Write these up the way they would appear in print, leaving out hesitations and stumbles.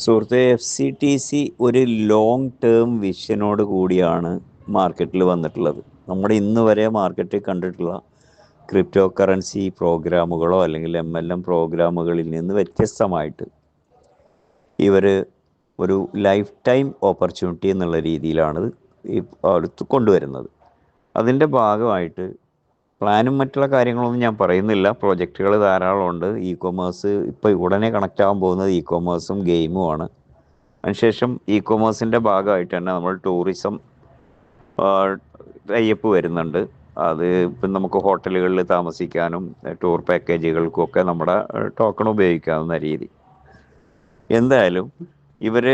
സുഹൃത്തെ, FCTC ഒരു long term വിഷനോട് കൂടിയാണ് മാർക്കറ്റിൽ വന്നിട്ടുള്ളത്. നമ്മുടെ ഇന്ന് വരെ മാർക്കറ്റിൽ കണ്ടിട്ടുള്ള ക്രിപ്റ്റോ കറൻസി പ്രോഗ്രാമുകളോ അല്ലെങ്കിൽ MLM പ്രോഗ്രാമുകളിൽ നിന്ന് വ്യത്യസ്തമായിട്ട് ഇവർ ഒരു ലൈഫ് ടൈം ഓപ്പർച്യൂണിറ്റി എന്നുള്ള രീതിയിലാണ് ഈ അടുത്ത് കൊണ്ടുവരുന്നത്. അതിൻ്റെ ഭാഗമായിട്ട് പ്ലാനും മറ്റുള്ള കാര്യങ്ങളൊന്നും ഞാൻ പറയുന്നില്ല. പ്രോജക്റ്റുകൾ ധാരാളമുണ്ട്. കൊമേഴ്സ് ഇപ്പോൾ ഉടനെ കണക്റ്റ് ആകാൻ പോകുന്നത് കൊമേഴ്സും ഗെയിമുമാണ്. അതിനുശേഷം കൊമേഴ്സിൻ്റെ ഭാഗമായിട്ട് തന്നെ നമ്മൾ ടൂറിസം ടൈപ്പ് വരുന്നുണ്ട്. അത് ഇപ്പം നമുക്ക് ഹോട്ടലുകളിൽ താമസിക്കാനും ടൂർ പാക്കേജുകൾക്കും ഒക്കെ നമ്മുടെ ടോക്കൺ ഉപയോഗിക്കാവുന്ന രീതി. എന്തായാലും ഇവർ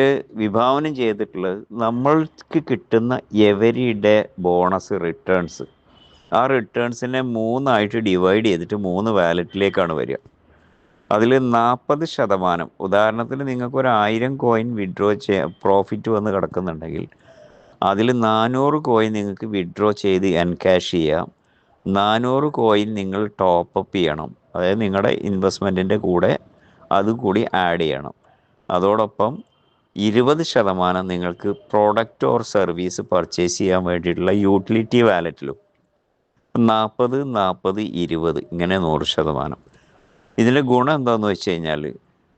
വിഭാവനം ചെയ്തിട്ടുള്ളത് നമ്മൾക്ക് കിട്ടുന്ന എവരി ഡേ ബോണസ് റിട്ടേൺസ്, ആ റിട്ടേൺസിനെ 3 ഡിവൈഡ് ചെയ്തിട്ട് 3 വാലറ്റിലേക്കാണ് വരിക. അതിൽ 40%, ഉദാഹരണത്തിന് നിങ്ങൾക്കൊരു 1000 കോയിൻ വിഡ്രോ പ്രോഫിറ്റ് വന്ന് കിടക്കുന്നുണ്ടെങ്കിൽ അതിൽ 400 കോയിൻ നിങ്ങൾക്ക് വിഡ്രോ ചെയ്ത് എൻകാഷ് ചെയ്യാം. 400 കോയിൻ നിങ്ങൾ ടോപ്പപ്പ് ചെയ്യണം. അതായത് നിങ്ങളുടെ ഇൻവെസ്റ്റ്മെൻറ്റിൻ്റെ കൂടെ അതുകൂടി ആഡ് ചെയ്യണം. അതോടൊപ്പം 20% നിങ്ങൾക്ക് പ്രോഡക്റ്റ് ഓർ സർവീസ് പർച്ചേസ് ചെയ്യാൻ വേണ്ടിയിട്ടുള്ള യൂട്ടിലിറ്റി വാലറ്റിലും 40, 40, 20 ഇങ്ങനെ 100%. ഇതിൻ്റെ ഗുണം എന്താണെന്ന് വെച്ച് കഴിഞ്ഞാൽ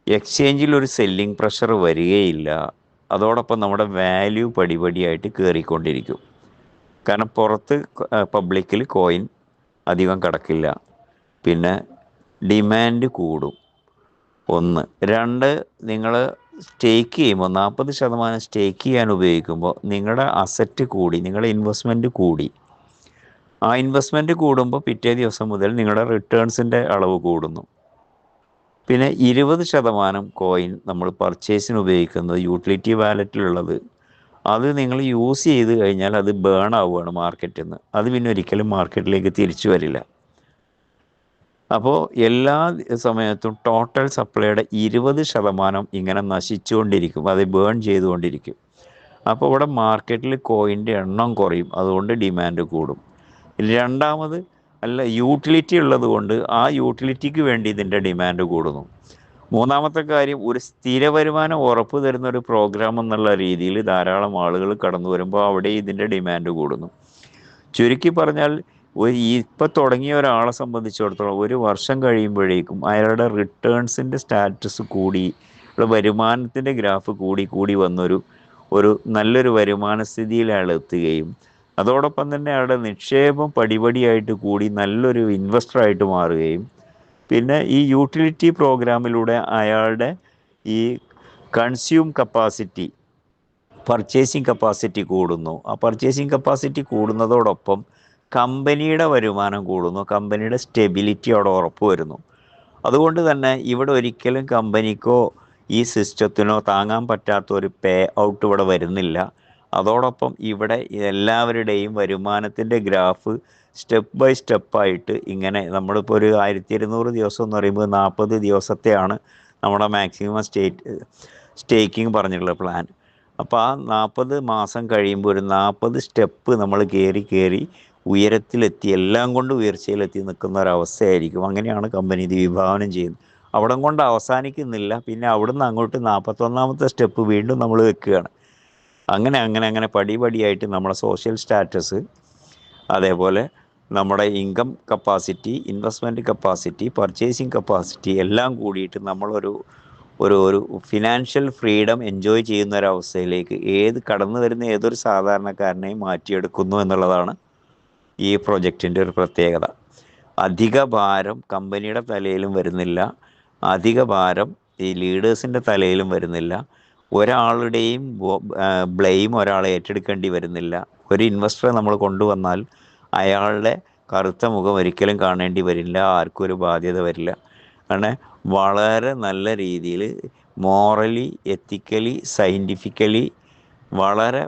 എക്സ്ചേഞ്ചിൽ ഒരു സെല്ലിംഗ് പ്രഷർ വരികയില്ല. അതോടൊപ്പം നമ്മുടെ വാല്യൂ പടിപടിയായിട്ട് കയറിക്കൊണ്ടിരിക്കും. കാരണം പുറത്ത് പബ്ലിക്കിൽ കോയിൻ അധികം കിടക്കില്ല. പിന്നെ ഡിമാൻഡ് കൂടും. 1. 2, നിങ്ങൾ സ്റ്റേക്ക് ചെയ്യുമ്പോൾ 40% സ്റ്റേക്ക് ചെയ്യാൻ ഉപയോഗിക്കുമ്പോൾ നിങ്ങളുടെ അസറ്റ് കൂടി, നിങ്ങളുടെ ഇൻവെസ്റ്റ്മെൻറ്റ് കൂടി. ആ ഇൻവെസ്റ്റ്മെൻറ്റ് കൂടുമ്പോൾ പിറ്റേ ദിവസം മുതൽ നിങ്ങളുടെ റിട്ടേൺസിൻ്റെ അളവ് കൂടുന്നു. പിന്നെ 20% കോയിൻ നമ്മൾ പർച്ചേസിന് ഉപയോഗിക്കുന്നത് യൂട്ടിലിറ്റി വാലറ്റിലുള്ളത്, അത് നിങ്ങൾ യൂസ് ചെയ്ത് കഴിഞ്ഞാൽ അത് ബേൺ ആവുകയാണ് മാർക്കറ്റിൽ നിന്ന്. അത് പിന്നെ ഒരിക്കലും മാർക്കറ്റിലേക്ക് തിരിച്ചു വരില്ല. അപ്പോൾ എല്ലാ സമയത്തും ടോട്ടൽ സപ്ലൈയുടെ 20% ഇങ്ങനെ നശിച്ചുകൊണ്ടിരിക്കും, അത് ബേൺ ചെയ്തുകൊണ്ടിരിക്കും. അപ്പോൾ ഇവിടെ മാർക്കറ്റിൽ കോയിൻ്റെ എണ്ണം കുറയും, അതുകൊണ്ട് ഡിമാൻഡ് കൂടും. രണ്ടാമത് യൂട്ടിലിറ്റി ഉള്ളത് കൊണ്ട് ആ യൂട്ടിലിറ്റിക്ക് വേണ്ടി ഇതിൻ്റെ ഡിമാൻഡ് കൂടുന്നു. മൂന്നാമത്തെ കാര്യം, ഒരു സ്ഥിര വരുമാനം ഉറപ്പ് തരുന്ന ഒരു പ്രോഗ്രാം എന്നുള്ള രീതിയിൽ ധാരാളം ആളുകൾ കടന്നു വരുമ്പോൾ അവിടെ ഇതിൻ്റെ ഡിമാൻഡ് കൂടുന്നു. ചുരുക്കി പറഞ്ഞാൽ ഇപ്പം തുടങ്ങിയ ഒരാളെ സംബന്ധിച്ചിടത്തോളം 1 വർഷം കഴിയുമ്പോഴേക്കും അയാളുടെ റിട്ടേൺസിൻ്റെ സ്റ്റാറ്റസ് കൂടി, വരുമാനത്തിൻ്റെ ഗ്രാഫ് കൂടി കൂടി വന്നൊരു നല്ലൊരു വരുമാന സ്ഥിതിയിൽ അയാൾ എത്തുകയും അതോടൊപ്പം തന്നെ അയാളുടെ നിക്ഷേപം പടിപടിയായിട്ട് കൂടി നല്ലൊരു ഇൻവെസ്റ്ററായിട്ട് മാറുകയും പിന്നെ ഈ യൂട്ടിലിറ്റി പ്രോഗ്രാമിലൂടെ അയാളുടെ ഈ കൺസ്യൂം കപ്പാസിറ്റി, പർച്ചേസിങ് കപ്പാസിറ്റി കൂടുന്നു. ആ പർച്ചേസിങ് കപ്പാസിറ്റി കൂടുന്നതോടൊപ്പം കമ്പനിയുടെ വരുമാനം കൂടുന്നു, കമ്പനിയുടെ സ്റ്റെബിലിറ്റി അവിടെ ഉറപ്പ് വരുന്നു. അതുകൊണ്ട് തന്നെ ഇവിടെ ഒരിക്കലും കമ്പനിക്കോ ഈ സിസ്റ്റത്തിനോ താങ്ങാൻ പറ്റാത്ത ഒരു പേ ഔട്ട് ഇവിടെ വരുന്നില്ല. അതോടൊപ്പം ഇവിടെ എല്ലാവരുടെയും വരുമാനത്തിൻ്റെ ഗ്രാഫ് സ്റ്റെപ്പ് ബൈ സ്റ്റെപ്പായിട്ട് ഇങ്ങനെ, നമ്മളിപ്പോൾ ഒരു 1200 ദിവസം എന്ന് പറയുമ്പോൾ 40 ദിവസത്തെയാണ് നമ്മുടെ മാക്സിമം സ്റ്റേക്കിംഗ് പറഞ്ഞിട്ടുള്ള പ്ലാൻ. അപ്പോൾ ആ 40 മാസം കഴിയുമ്പോൾ ഒരു 40 സ്റ്റെപ്പ് നമ്മൾ കയറി ഉയരത്തിലെത്തി, എല്ലാം കൊണ്ട് ഉയർച്ചയിലെത്തി നിൽക്കുന്ന ഒരവസ്ഥയായിരിക്കും. അങ്ങനെയാണ് കമ്പനി ഇത് വിഭാവനം ചെയ്യുന്നത്. അവിടം കൊണ്ട് അവസാനിക്കുന്നില്ല, പിന്നെ അവിടുന്ന് അങ്ങോട്ട് 41ാമത്തെ സ്റ്റെപ്പ് വീണ്ടും നമ്മൾ വെക്കുകയാണ്. അങ്ങനെ പടിപടിയായിട്ട് നമ്മുടെ സോഷ്യൽ സ്റ്റാറ്റസ്, അതേപോലെ നമ്മുടെ income capacity, investment capacity, purchasing capacity എല്ലാം കൂടിയിട്ട് നമ്മളൊരു ഫിനാൻഷ്യൽ ഫ്രീഡം എൻജോയ് ചെയ്യുന്ന ഒരവസ്ഥയിലേക്ക് കടന്നു വരുന്ന ഏതൊരു സാധാരണക്കാരനെയും മാറ്റിയെടുക്കുന്നു എന്നുള്ളതാണ് ഈ പ്രൊജക്റ്റിൻ്റെ ഒരു പ്രത്യേകത. അധിക ഭാരം കമ്പനിയുടെ തലയിലും വരുന്നില്ല, അധിക ഭാരം ഈ ലീഡേഴ്സിൻ്റെ തലയിലും വരുന്നില്ല, ഒരാളുടെയും ബ്ലെയിം ഒരാളെ ഏറ്റെടുക്കേണ്ടി വരുന്നില്ല. ഒരു ഇൻവെസ്റ്ററെ നമ്മൾ കൊണ്ടുവന്നാൽ അയാളുടെ കറുത്ത മുഖം ഒരിക്കലും കാണേണ്ടി വരില്ല, ആർക്കും ഒരു ബാധ്യത വരില്ല. അങ്ങനെ വളരെ നല്ല രീതിയിൽ മോറലി, എത്തിക്കലി, സയൻറ്റിഫിക്കലി വളരെ